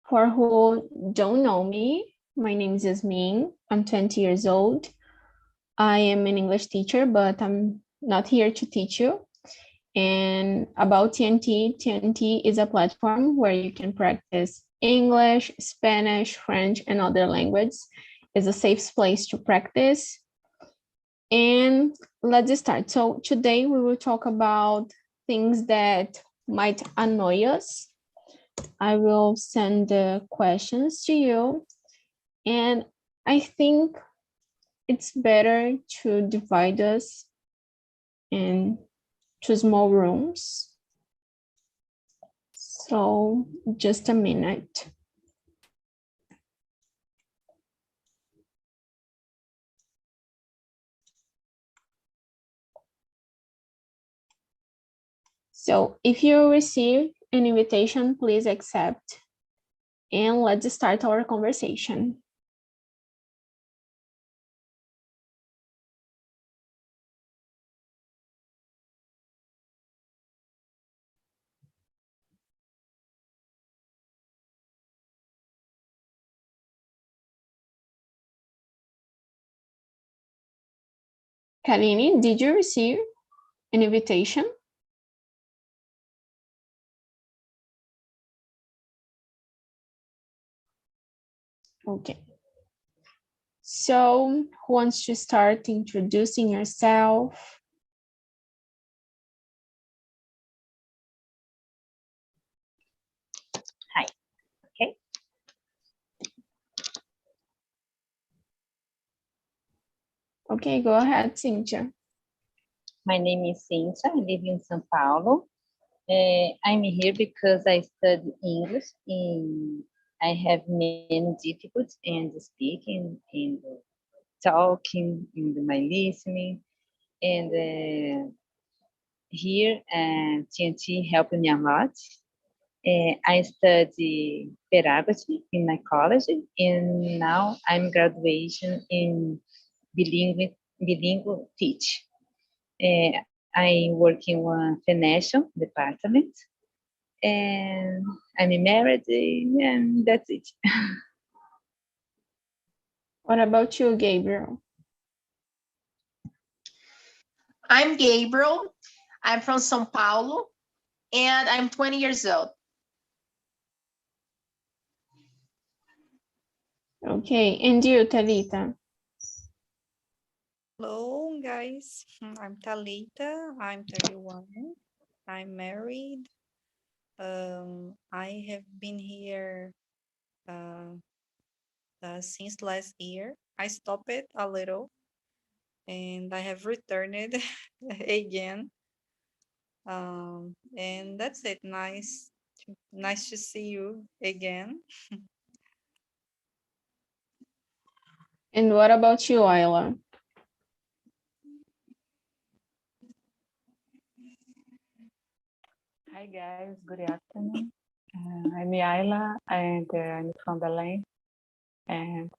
For who don't know me, my name is Yasmin. I'm 20 years old. I am an English teacher, but I'm not here to teach you. And about TNT is a platform where you can practice English, Spanish, French, and other languages. It's a safe place to practice. And let's start. So today we will talk about things that might annoy us. I will send the questions to you. And I think it's better to divide us into small rooms. So just a minute. So if you receive an invitation, please accept. And let's start our conversation. Karine, did you receive an invitation? Okay. So who wants to start introducing yourself? Hi. Okay. Okay, go ahead, Cynthia. My name is Cynthia. I live in São Paulo. I'm here because I study English and I have many difficulties in speaking and talking and my listening. And here TNT helped me a lot. I study pedagogy in my college and now I'm graduation in bilingual teach. I work in one financial department and I'm married and that's it. What about you, Gabriel? I'm Gabriel. I'm from São Paulo and I'm 20 years old. Okay, and you, Talita? Hello, guys. I'm Talita. I'm 31. I'm married. I have been here since last year. I stopped it a little and I have returned it again. And that's it. Nice to see you again. And what about you, Ayla? Hi guys, good afternoon. I'm Ayla and I'm from Belém, and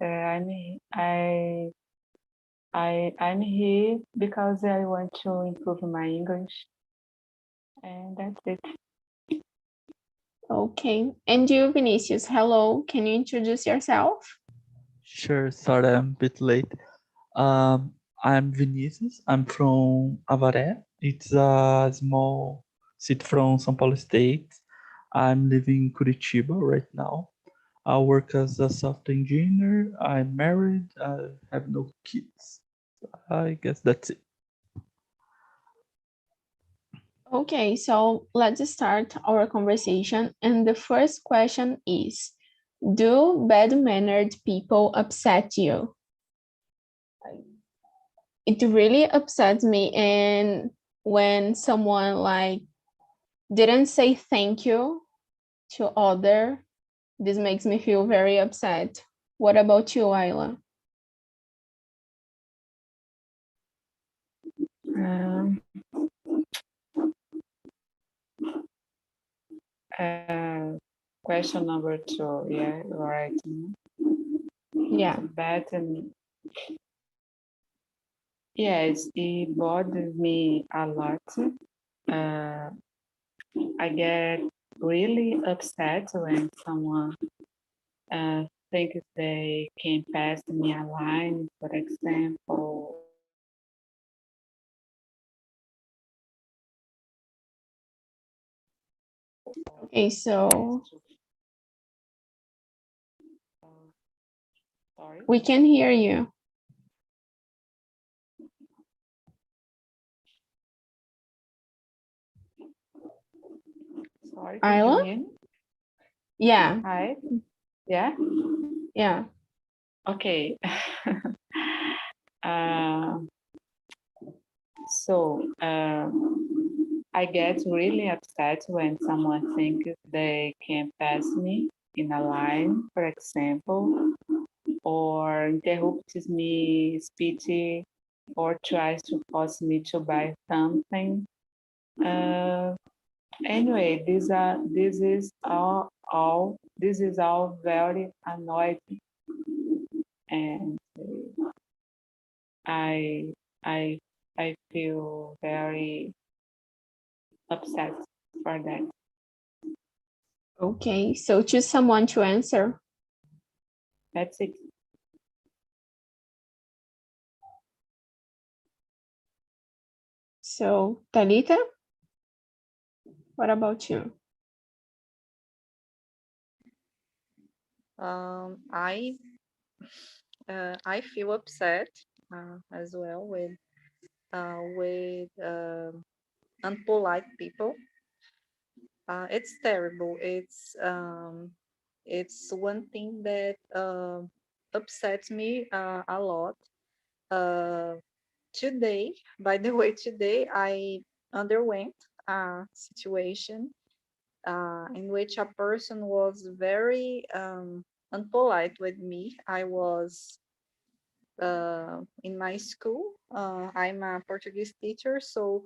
I'm here because I want to improve my English, and that's it. Okay, and you, Vinicius, hello, can you introduce yourself? Sure, sorry, I'm a bit late. I'm Vinicius. I'm from Avaré. It's a small city from São Paulo State. I'm living in Curitiba right now. I work as a software engineer. I'm married. I have no kids. I guess that's it. Okay, so let's start our conversation. And the first question is, do bad-mannered people upset you? It really upsets me, and when someone like didn't say thank you to other, this makes me feel very upset. What about you, Ayla? Um, question number 2, yeah, right. Yeah. Bad and yes, it bothers me a lot. I get really upset when someone think they can pass me a line, for example. Okay, so Sorry. we can hear you. Sorry, can you Ayla? hear me? Yeah, Hi. Yeah. yeah. Okay. So I get really upset when someone thinks they can pass me in a line, for example, or interrupts me speech, or tries to force me to buy something. Anyway, this is all very annoying, and I I I feel very upset for that. Okay, so choose someone to answer. That's it. So, Talita, what about you? I feel upset as well with unpolite people. It's terrible. It's one thing that upsets me a lot. Today, by the way, today I underwent a situation in which a person was very unpolite with me. I was in my school. I'm a Portuguese teacher, so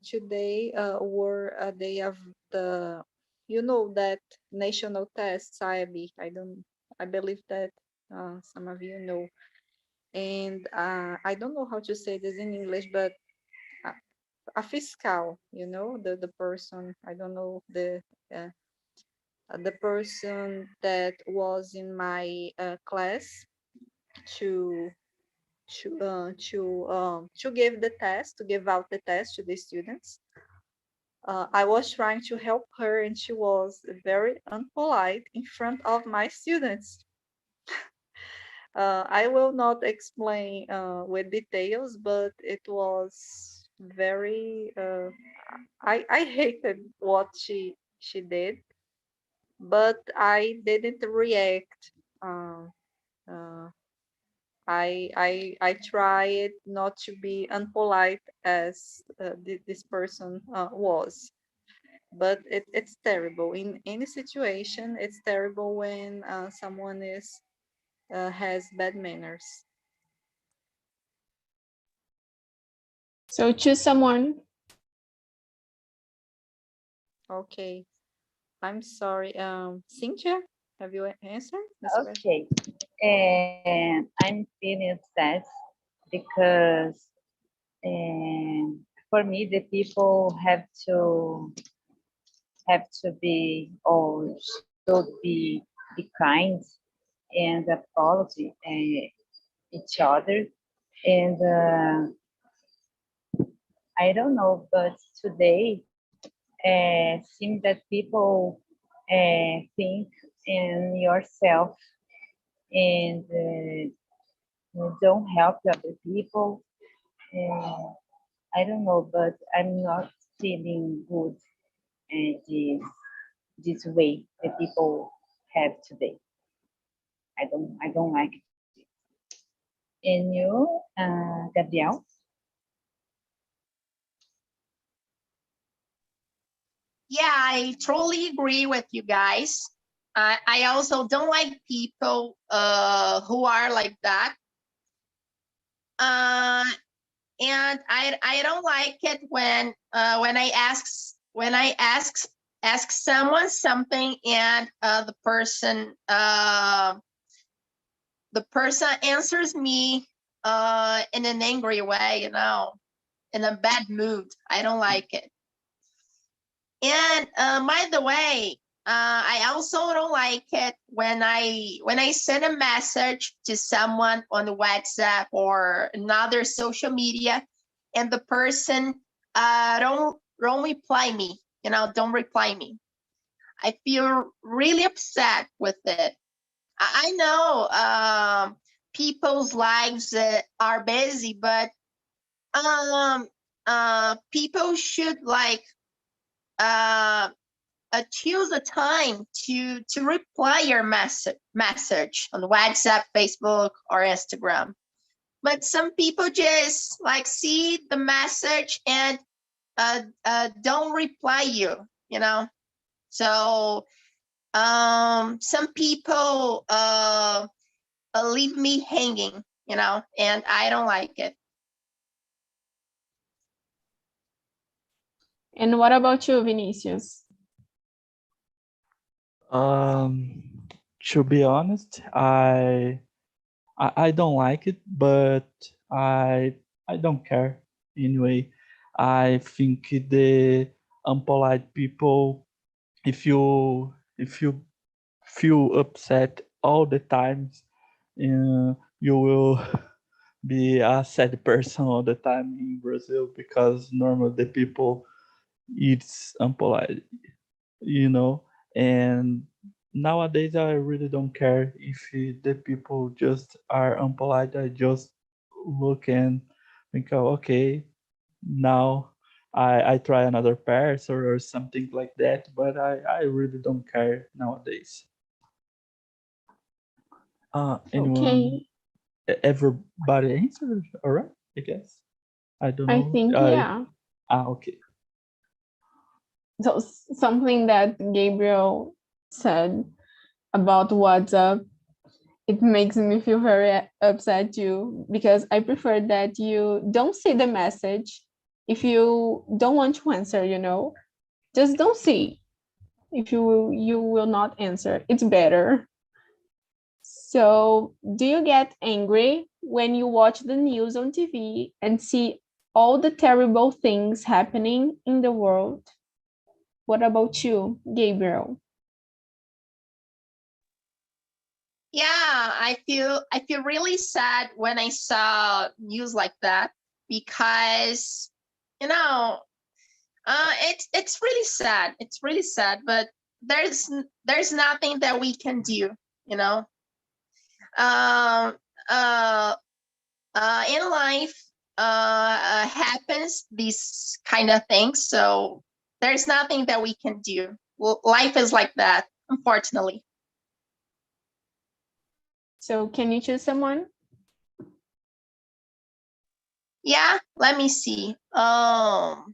today were a day of the, you know, that national test, SAEB. I believe that some of you know. And I don't know how to say this in English, but a fiscal, you know, the person, I don't know, the person that was in my class to to give the test, to give out the test to the students. I was trying to help her, and she was very unpolite in front of my students. I will not explain with details, but it was very. I hated what she did, but I didn't react. Uh, uh, I tried not to be unpolite as this person was, but it's terrible in any situation. It's terrible when someone is has bad manners. So choose someone. Okay, I'm sorry. Cynthia, have you answered this question? Okay. And I'm feeling sad because for me, the people have to be or should be kind and apology each other. And I don't know, but today seems that people think in yourself and don't help other people. Uh, I don't know, but I'm not feeling good this way that people have today. I don't like it. And you, Gabriel? Yeah, I totally agree with you guys. I also don't like people who are like that. And I don't like it when I ask someone something and the person answers me in an angry way, in a bad mood. I don't like it. And by the way, I also don't like it when I send a message to someone on the WhatsApp or another social media, and the person don't reply me. Don't reply me. I feel really upset with it. I know people's lives are busy, but people should uh, choose a time to reply your message on WhatsApp, Facebook, or Instagram. But some people just see the message and don't reply you. So some people leave me hanging, and I don't like it. And what about you, Vinicius? To be honest, I don't like it, but I don't care anyway. I think the unpolite people, if you feel upset all the times, you will be a sad person all the time in Brazil, because normally the people it's unpolite, you know. And nowadays I really don't care if the people just are unpolite. I just look and think, oh, okay, now I try another person or something like that, but I really don't care nowadays. Anyone, Okay, everybody answered all right, I guess. I don't I know. think, yeah. Okay. So something that Gabriel said about WhatsApp, it makes me feel very upset too, because I prefer that you don't see the message if you don't want to answer. Just don't see. If you will not answer, it's better. So, do you get angry when you watch the news on TV and see all the terrible things happening in the world? What about you, Gabriel? Yeah, I feel really sad when I saw news like that, because you know it's really sad. It's really sad, but there's nothing that we can do. You know, um, uh, in life happens these kind of things, so there's nothing that we can do. Well, life is like that, unfortunately. So, can you choose someone? Yeah, let me see. Talita.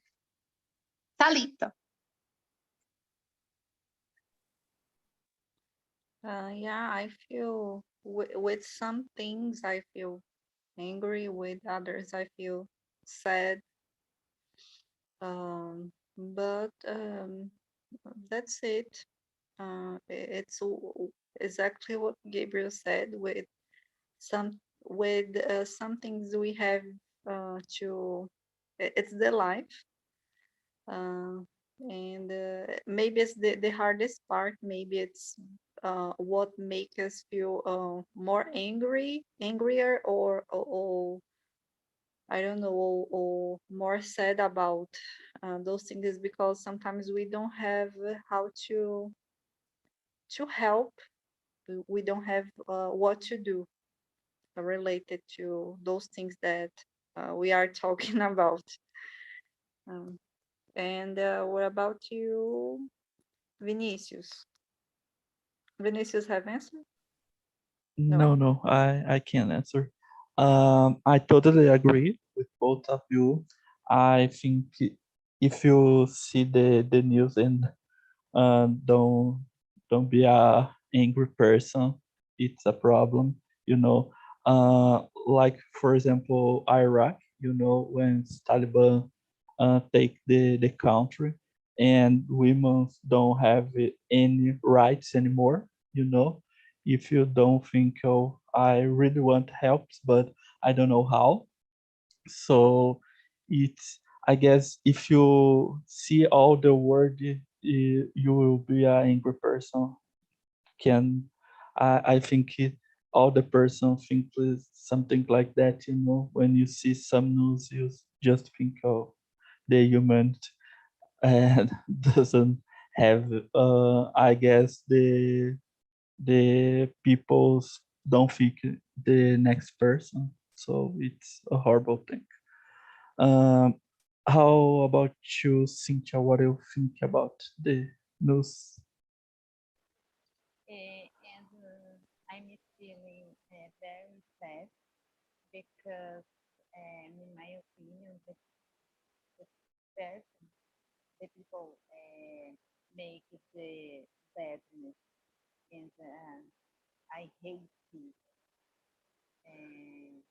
Yeah, I feel with some things I feel angry, with others I feel sad. But that's it. It's exactly what Gabriel said. Some some things we have to. It's the life, and maybe it's the hardest part. Maybe it's what makes us feel more angrier, or I don't know, or more sad about those things, is because sometimes we don't have how to help. We don't have what to do related to those things that we are talking about. Um, and what about you, Vinicius? Vinicius have answered? No. No, I can't answer. I totally agree with both of you. I think if you see the news and don't be a angry person, it's a problem. You know, like for example, Iraq. You know, when Taliban take the country, and women don't have any rights anymore. You know, if you don't think, oh, I really want help, but I don't know how. So it's, I guess, if you see all the world you will be an angry person. I think all the person think something like that, when you see some news, you just think, oh, the human and doesn't have, I guess the people don't think the next person, so it's a horrible thing. Um, how about you, Cynthia? What do you think about the news? And I'm feeling very sad because, in my opinion, the person, the people make the badness, and I hate it. And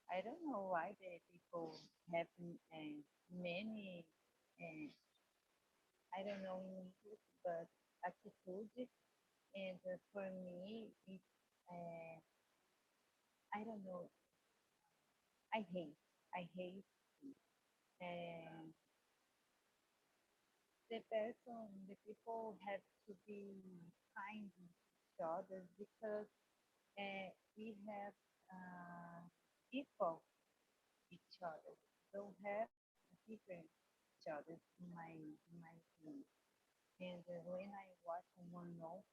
I don't know why the people have many, uh, I don't know in English, but attitude. And for me, it's, I don't know, I hate, I hate it. And the people have to be kind to each other because we have equal each other. Don't have different each other in my opinion. And when I watch someone know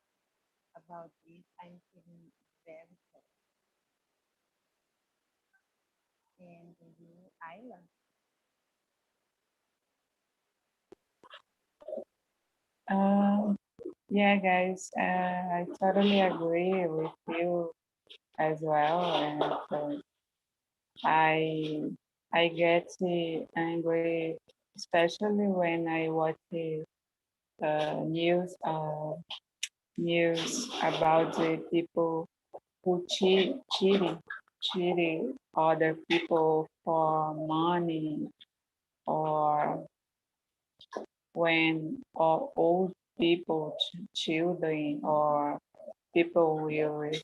about this, I'm feeling very sad. And the island, Yeah, guys, I totally agree with you as well. And I I get angry, especially when I watch the news about the people who cheating other people for money, or when old people, children, or people with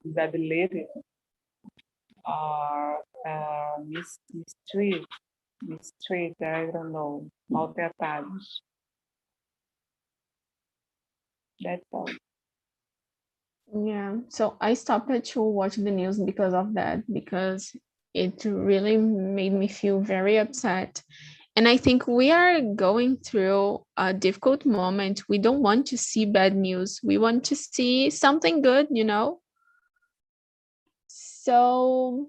disability are mistreated, I don't know, maltratados. That's all. Yeah, so I stopped to watch the news because of that, because it really made me feel very upset. And I think we are going through a difficult moment. We don't want to see bad news. We want to see something good. So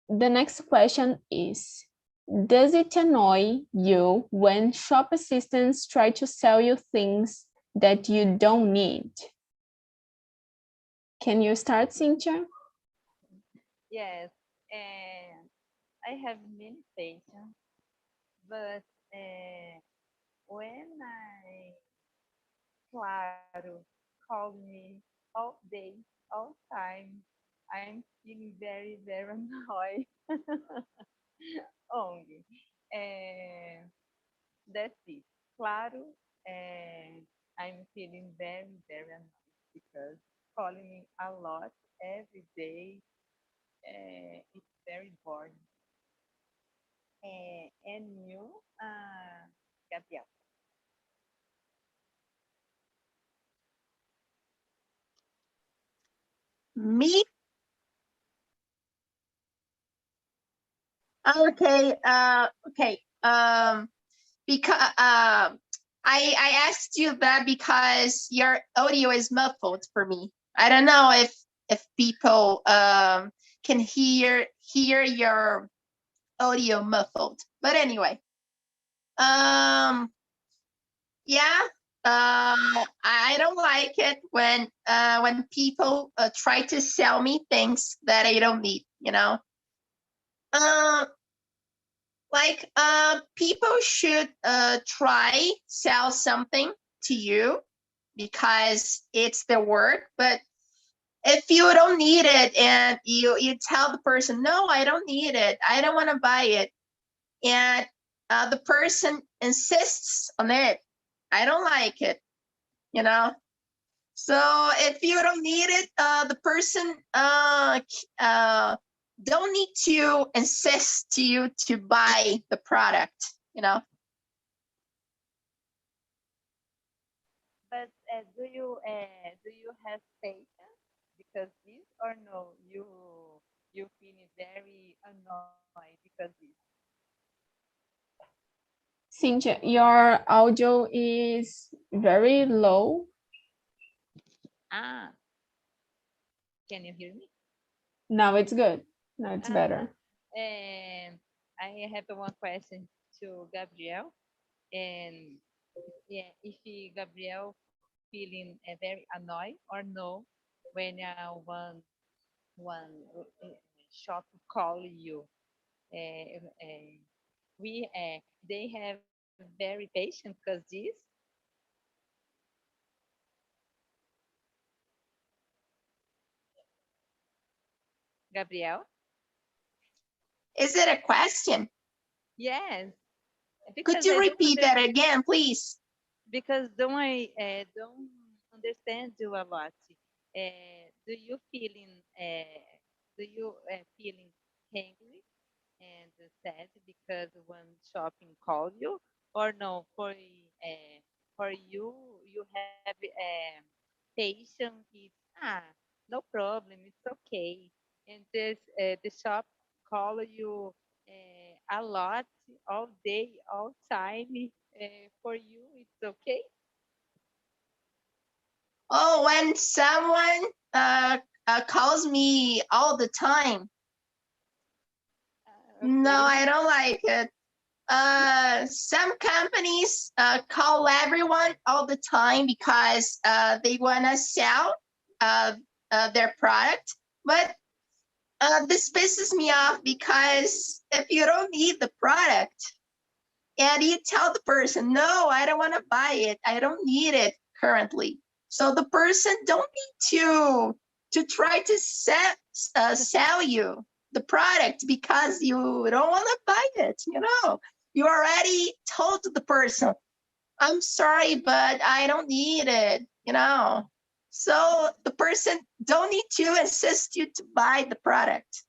the next question is, does it annoy you when shop assistants try to sell you things that you don't need? Can you start, Cynthia? yes, and I have many patients, but when I claro call me all day, all time, I'm feeling very, very annoyed only. And that's it. Claro, and I'm feeling very, very annoyed because calling me a lot every day, it's very boring. And you, Gabriel. Me? Okay. Okay. Because I asked you that because your audio is muffled for me. I don't know if people can hear your audio muffled. But anyway, um, yeah. I don't like it when people try to sell me things that I don't need. Uh, like people should try sell something to you because it's their work. But if you don't need it and you tell the person, no, I don't need it, I don't want to buy it, and the person insists on it, I don't like it. you know so if you don't need it, the person don't need to insist to you to buy the product. But do you have patience because this or no? You feel very annoyed because this. Cynthia, your audio is very low. Ah, can you hear me? Now it's good. Now it's Ah, better. and I have one question to Gabriel, and yeah, if Gabriel feeling very annoyed or no when one shop call you. Uh, uh, we they have very patience because this Gabriel. Is it a question? Yes, Could because you I don't repeat that understand. again, please? Because don't understand you a lot. Do you feeling feeling angry and sad because one shopping called you, or no? For you, you have patience. It's no problem. It's okay. And the shop call you a lot, all day, all time. For you, it's okay. Oh, when someone calls me all the time. No, Okay. I don't like it. Some companies call everyone all the time because they want to sell uh, their product. But this pisses me off because if you don't need the product and you tell the person, no, I don't want to buy it, I don't need it currently. So the person don't need to try to sell you the product because you don't want to buy it. You already told the person, I'm sorry, but I don't need it. So the person don't need to insist you to buy the product.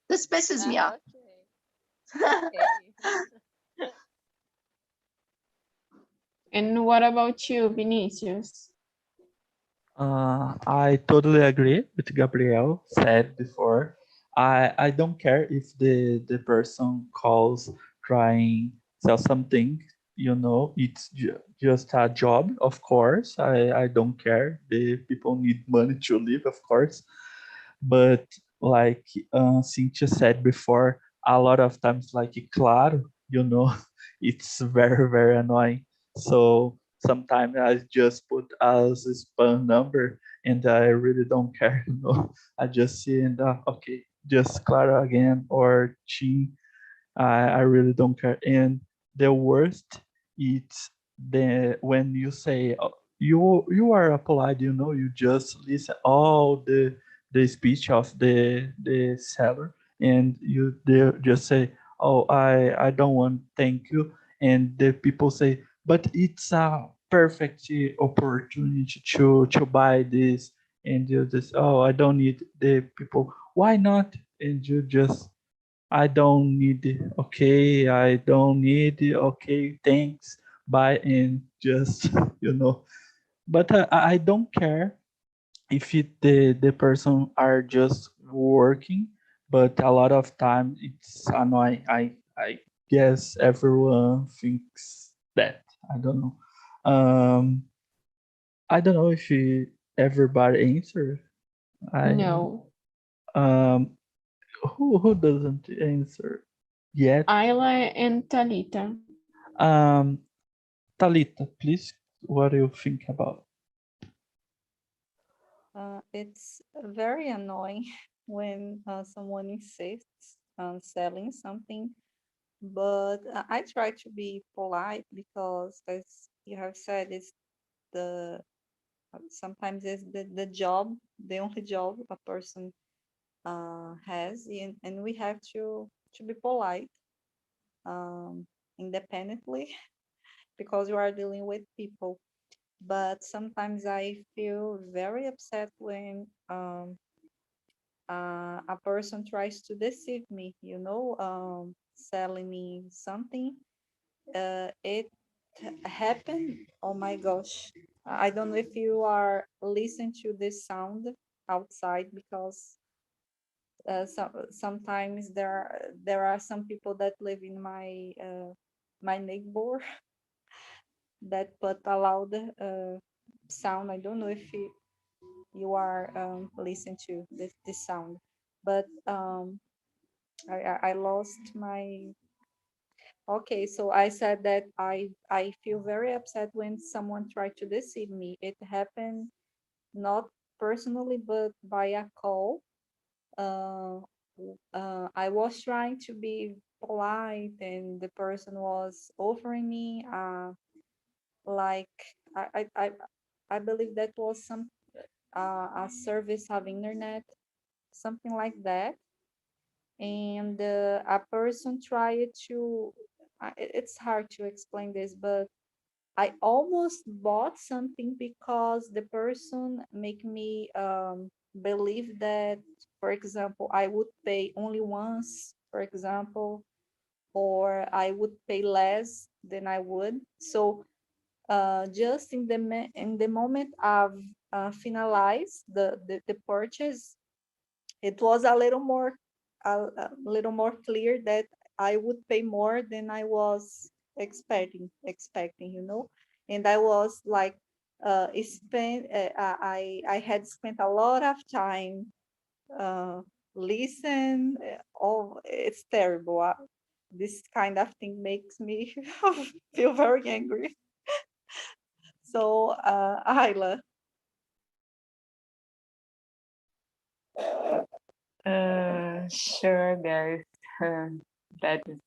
This pisses me off. Okay. Okay. And what about you, Vinicius? I totally agree with Gabriel said before. I don't care if the person calls trying sell something. It's just a job, of course. I don't care. The people need money to live, of course. But like Cynthia said before, a lot of times, like claro, it's very very annoying. So sometimes I just put as a spam number, and I really don't care. I just see and okay, just claro again or chin. I really don't care. And the worst is the when you say you are polite, you just listen all the speech of the seller, and they just say, oh, I don't want, thank you. And the people say, but it's a perfect opportunity to buy this. And you just, oh, I don't need. The people, why not? And you just, I don't need it. Okay, I don't need it. Okay, thanks. Bye. And just, you know. But I don't care if the person are just working, but a lot of time it's annoying. I guess everyone thinks that. I don't know. Um, I don't know if everybody answer. I No. um who doesn't answer yet? Ayla and Talita. Um, Talita, please, what do you think about? It's very annoying when someone insists on selling something, but I try to be polite because, as you have said, it's the sometimes it's the job, the only job a person has, and we have to be polite independently because you are dealing with people. But sometimes I feel very upset when a person tries to deceive me, selling me something. It happened, oh my gosh, I don't know if you are listening to this sound outside, because sometimes there are some people that live in my neighbor that put a loud sound. I don't know if you are listening to this sound, but I lost my. Okay, so I said that I feel very upset when someone tried to deceive me. It happened not personally, but by a call. Uh, I was trying to be polite, and the person was offering me like I believe that was some a service of internet, something like that. And a person tried to. It's hard to explain this, but I almost bought something because the person make me believe that, for example, I would pay only once, for example, or I would pay less than I would. So just in in the moment of finalize the purchase, it was a little more clear that I would pay more than I was expecting, and I was like I had spent a lot of time listen. Oh, it's terrible. This kind of thing makes me feel very angry. So, Ayla. Sure, guys. That is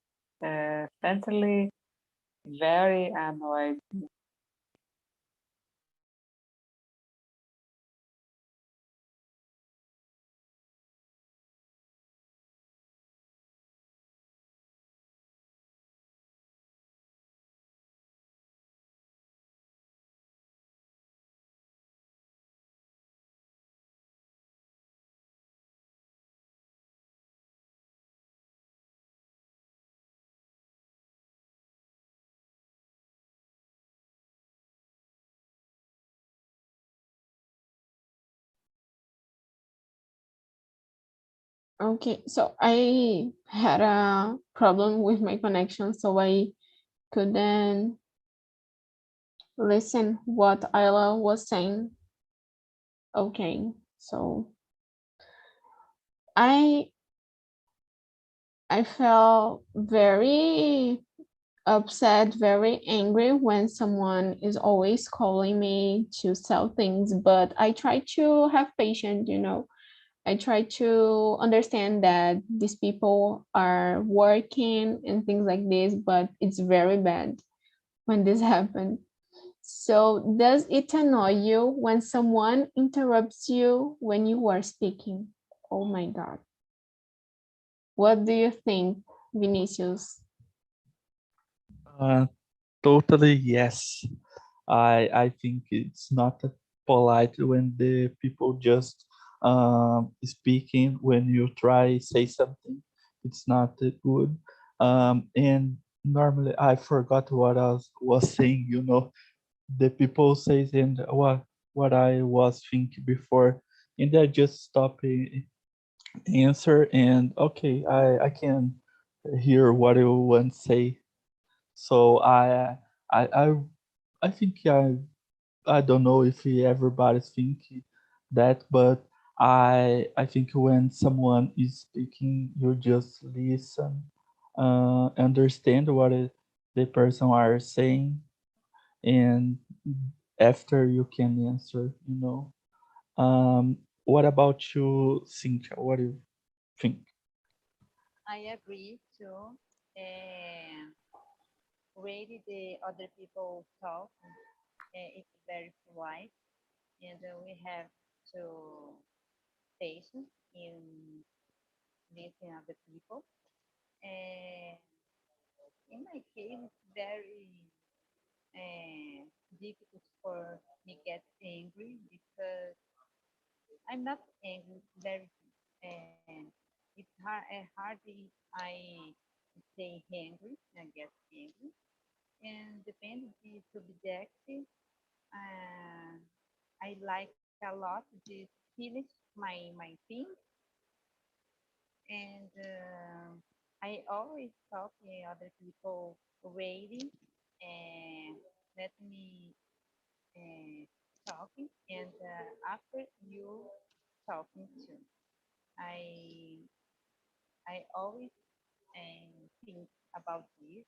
certainly very annoyed. Okay, so I had a problem with my connection, so I couldn't listen what Ayla was saying. Okay, so I I felt very upset, very angry when someone is always calling me to sell things, but I try to have patience. I try to understand that these people are working and things like this, but it's very bad when this happens. So, does it annoy you when someone interrupts you when you are speaking? Oh my God. What do you think, Vinicius? Uh, Totally yes. I think it's not polite when the people just speaking when you try say something. It's not good. And normally I forgot what I was saying. The people says and what I was thinking before, and I just stop answer and okay, I can hear what you want to say. So I I I think I don't know if everybody's thinking that, but I think when someone is speaking, you just listen, understand what the person are saying, and after you can answer. What about you, Cynthia? What do you think? I agree too. And really, the other people talk. It's very polite, and we have to patience in listening other people. And in my case, it's very difficult for me get angry because I'm not angry very and hard if I stay angry and get angry and depending the subject like a lot to finish my thing, and I always talk to other people waiting and let me talking, and after you talking too. I I always think about this,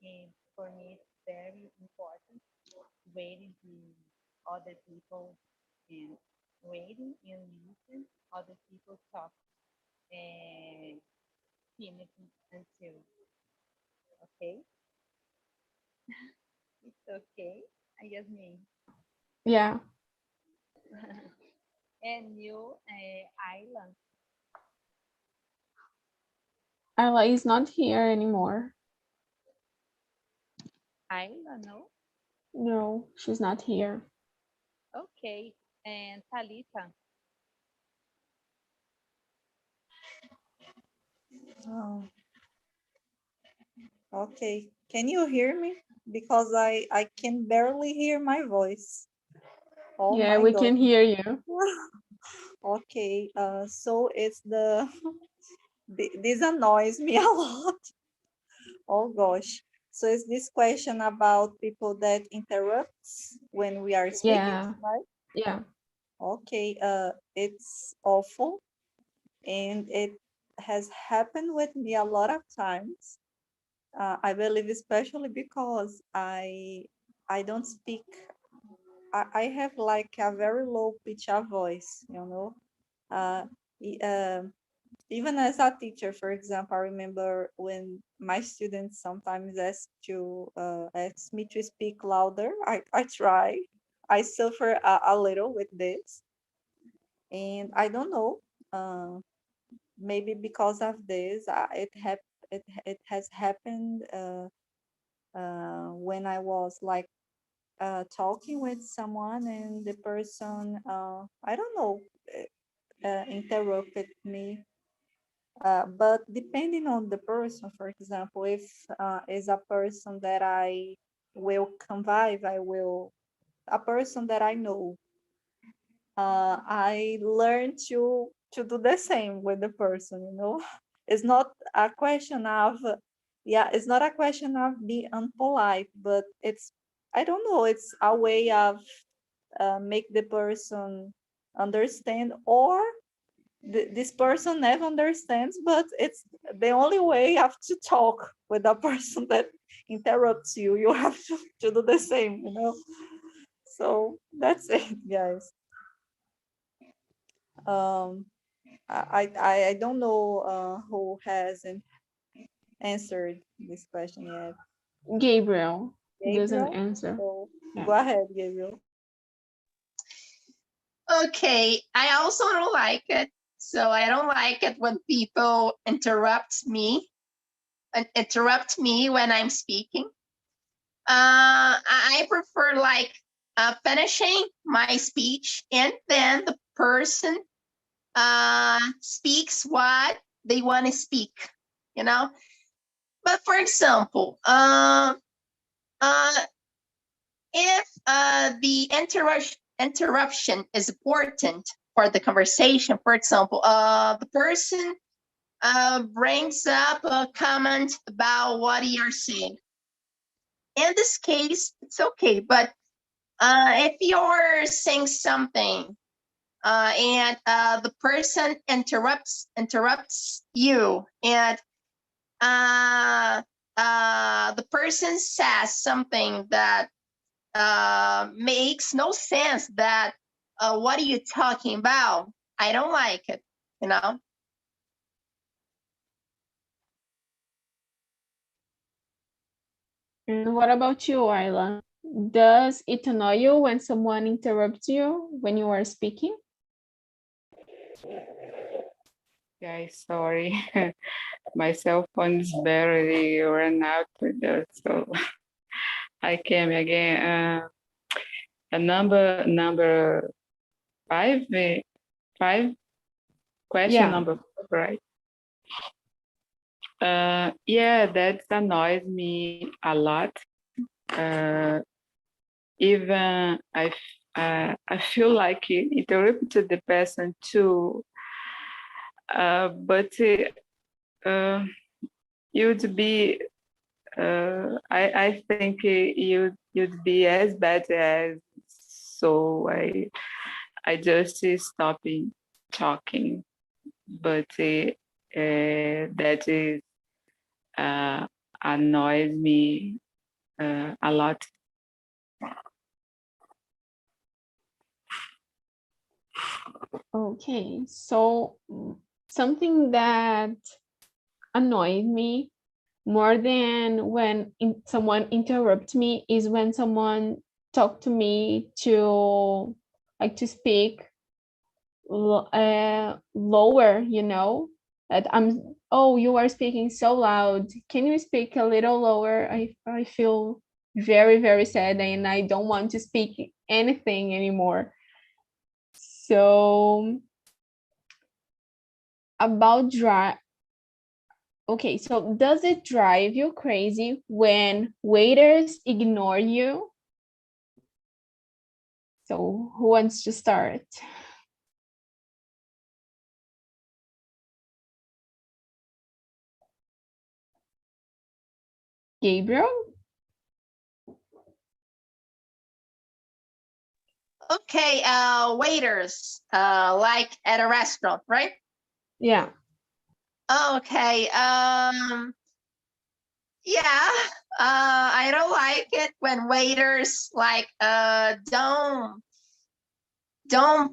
and for me it's very important waiting to other people and waiting and listen other people talk and finish until okay. It's okay. I just mean Yeah. and new island. Ayla is not here anymore. Island, no? No, she's not here. Okay. And Talita. Oh, okay. Can you hear me? Because I can barely hear my voice. Oh Yeah, my we God. can hear you. Okay. So it's the this annoys me a lot. Oh gosh. So it's this question about people that interrupts when we are speaking, Yeah, right? yeah. Okay. It's awful, and it has happened with me a lot of times. I believe especially because I don't speak. I have like a very low pitch of voice, you know. Uh, e- uh, Even as a teacher, for example, I remember when my students sometimes ask me to speak louder. I try. I suffer a little with this, and I don't know. Uh, Maybe because of this, it has happened when I was like talking with someone, and the person I don't know interrupted me. But depending on the person, for example, if is a person that I will convive, a person that I know, I learn to do the same with the person. You know, it's not a question of yeah, it's not a question of being unpolite, but it's I don't know, it's a way of make the person understand, or this person never understands, but it's the only way you have to talk with a person that interrupts you. You have to do the same, you know. So that's it, guys. um I don't know who hasn't answered this question yet. Gabriel doesn't Gabriel, answer. so Yeah. go ahead, Gabriel. Okay, I also don't like it. So I don't like it when people interrupt me when I'm speaking. I prefer like finishing my speech and then the person speaks what they want to speak, you know. But for example, if the interruption is important for the conversation, for example, the person brings up a comment about what you're saying. In this case, it's okay. But if you're saying something and the person interrupts you, and the person says something that makes no sense, that what are you talking about? I don't like it, you know. And what about you, Ayla? Does it annoy you when someone interrupts you when you are speaking? Guys, sorry. My cell phone is barely run out with that, so I came again. A number five, five, question Yeah. number 5, right? Yeah, that annoys me a lot. Even I feel like interrupted the person too, but you'd be. I think you'd be as bad as. So I just stopping talking, but that is annoys me a lot. Okay, so something that annoys me more than when someone interrupts me is when someone talk to me to like to speak lower, you know, that oh, you are speaking so loud, can you speak a little lower? I feel very, very sad and I don't want to speak anything anymore. So about okay, so does it drive you crazy when waiters ignore you? So who wants to start? Gabriel? Okay, waiters, like at a restaurant, right? Yeah. Okay, yeah, I don't like it when waiters like don't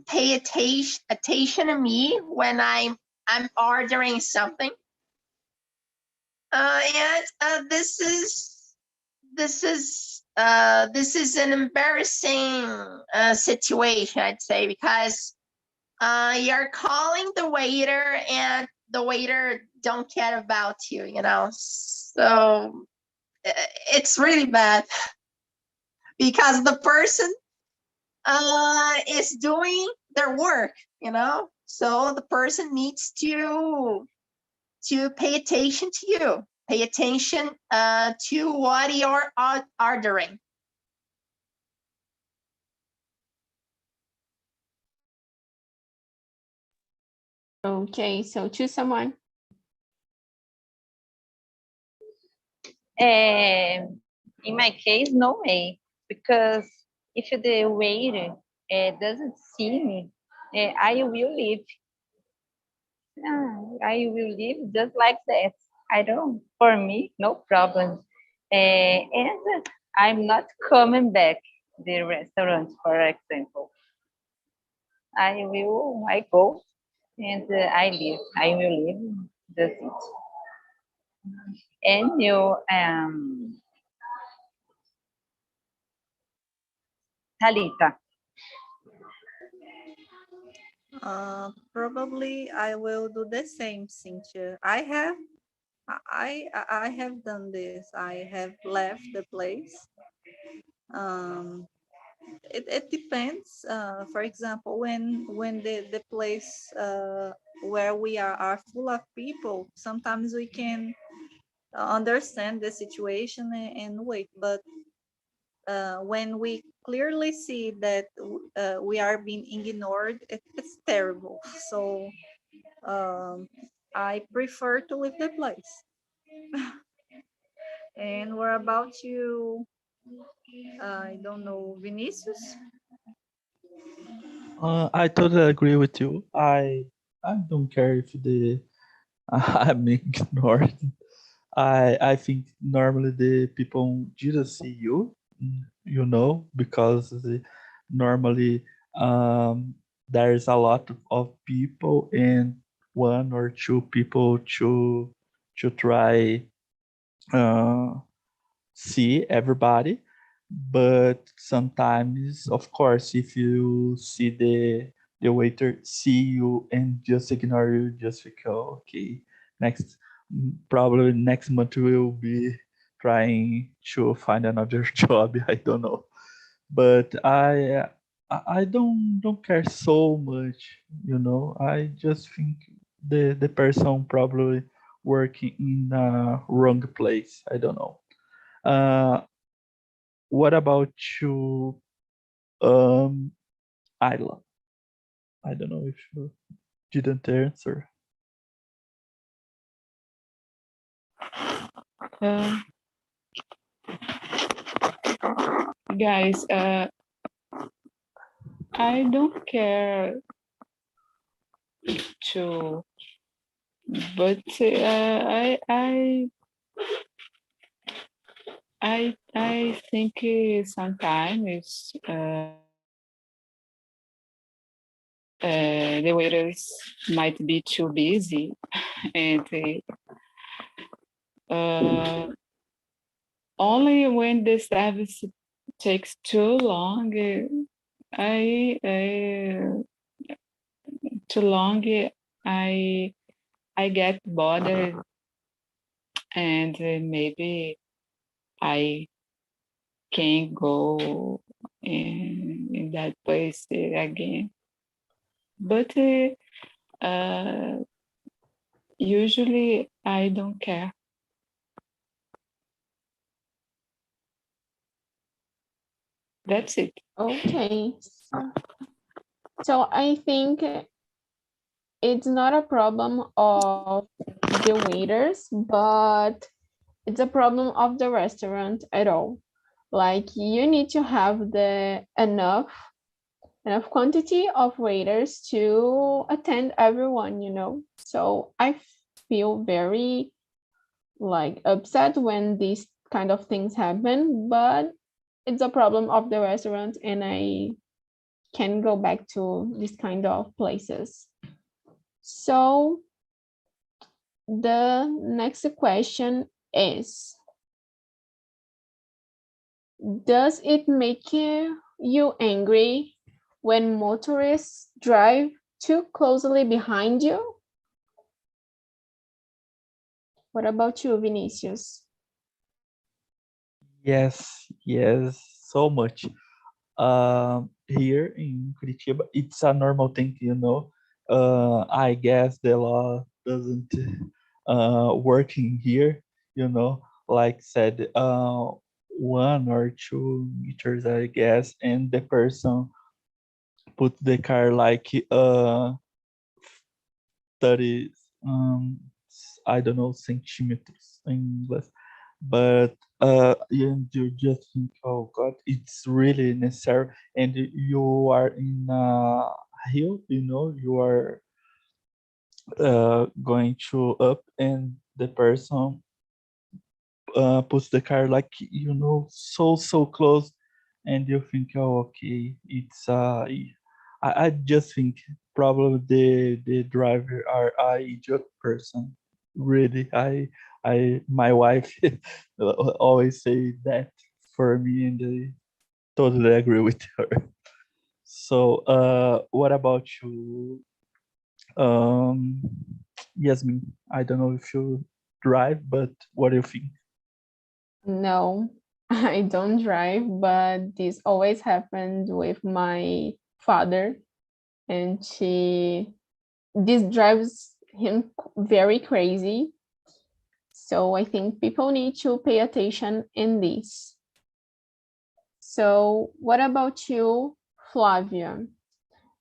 pay attention to me when I'm ordering something. And this is an embarrassing situation, I'd say, because you're calling the waiter and the waiter don't care about you, you know. So it's really bad because the person is doing their work, you know. So the person needs to pay attention to you, pay attention to what you're ordering. Okay, so choose someone. In my case, no way, because if the waiter doesn't see me, I will leave. I will leave just like that. I don't, for me, no problem. And I'm not coming back the restaurant, for example. I go and I leave. I will leave. That's it. And you, Talita. Probably I will do the same, Cynthia. I have done this. I have left the place. It depends. For example, when the place where we are full of people, sometimes we can understand the situation and wait. But when we clearly see that we are being ignored, it's terrible. So I prefer to leave the place. And what about you? I don't know, Vinicius? I totally agree with you. I don't care if I'm ignored. I think normally the people didn't see you, you know, because normally there's a lot of people and one or two people to try uh, see everybody. But sometimes, of course, if you see the waiter see you and just ignore you, just go, okay, next, probably next month we'll be trying to find another job. I don't know, but I don't care so much, you know. I just think the person probably working in a wrong place. I don't know. uh what about you, Ayla. I don't know if you didn't answer. Guys, I don't care to, but I think sometimes the waiters might be too busy, and only when the service takes too long, I get bothered, and maybe I can't go in that place again. But usually I don't care. That's it. Okay. So I think it's not a problem of the waiters, but it's a problem of the restaurant at all. Like you need to have the enough quantity of waiters to attend everyone, you know. So I feel very like upset when these kind of things happen, but it's a problem of the restaurant and I can go back to this kind of places. So the next question is, does it make you angry when motorists drive too closely behind you? What about you, Vinicius? Yes, so much. Here in Curitiba, it's a normal thing, you know. I guess the law doesn't working here, you know. Like said, 1 or 2 meters, I guess, and the person put the car like 30, I don't know, centimeters in English, but you just think, oh God, it's really necessary, and you are in a hill, you know, you are going to up, and the person puts the car like, you know, so close, and you think, oh, okay, it's I just think probably the driver are a idiot person. Really, my wife always say that for me, and I totally agree with her. So, what about you, um, Yasmin? I don't know if you drive, but what do you think? No, I don't drive, but this always happened with my father, and this drives him very crazy. So I think people need to pay attention in this. So what about you, Flavia?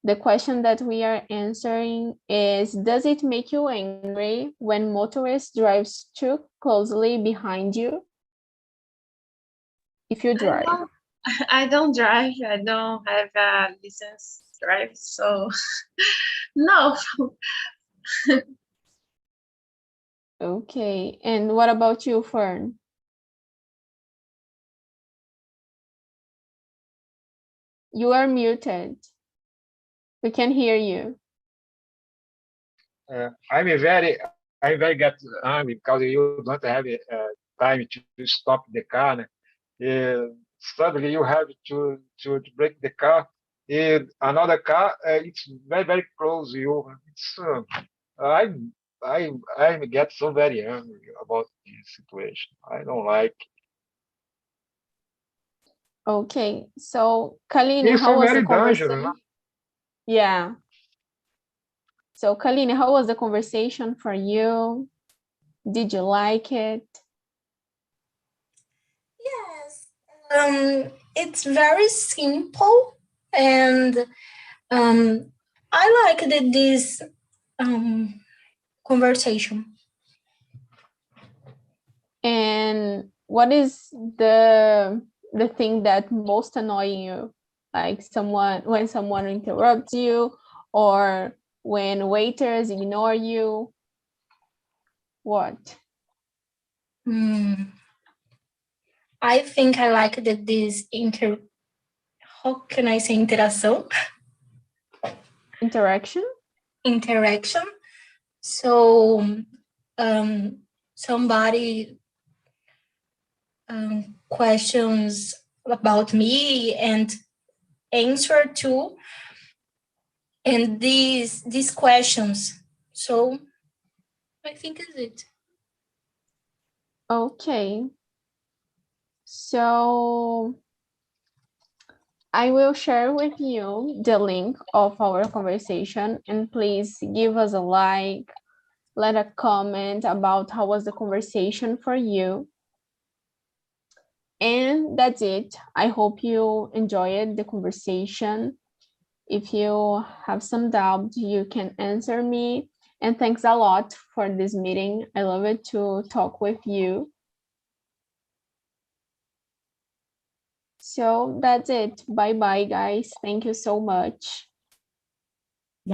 The question that we are answering is, does it make you angry when motorists drives too closely behind you? If you drive. I don't drive. I don't have a license to drive, so no. Okay, and what about you, Fern? You are muted. We can hear you. I'm very get angry because you don't have time to stop the car. Suddenly you have to break the car. Another car, it's very close you. It's I get so very angry about this situation. I don't like. Okay, so Kaline, It's how so was the very dangerous. conversation? Yeah. So Kaline, how was the conversation for you? Did you like it? Yes. It's very simple. And I like this conversation. And what is the thing that most annoying you? Like when someone interrupts you, or when waiters ignore you? What? I think I like how can I say interação? Interaction? Interaction. So somebody questions about me and answer to, and these questions. So I think is it. Okay. So I will share with you the link of our conversation, and please give us a like, let a comment about how was the conversation for you. And that's it. I hope you enjoyed the conversation. If you have some doubt, you can answer me. And thanks a lot for this meeting. I love it to talk with you. So that's it. Bye-bye, guys. Thank you so much.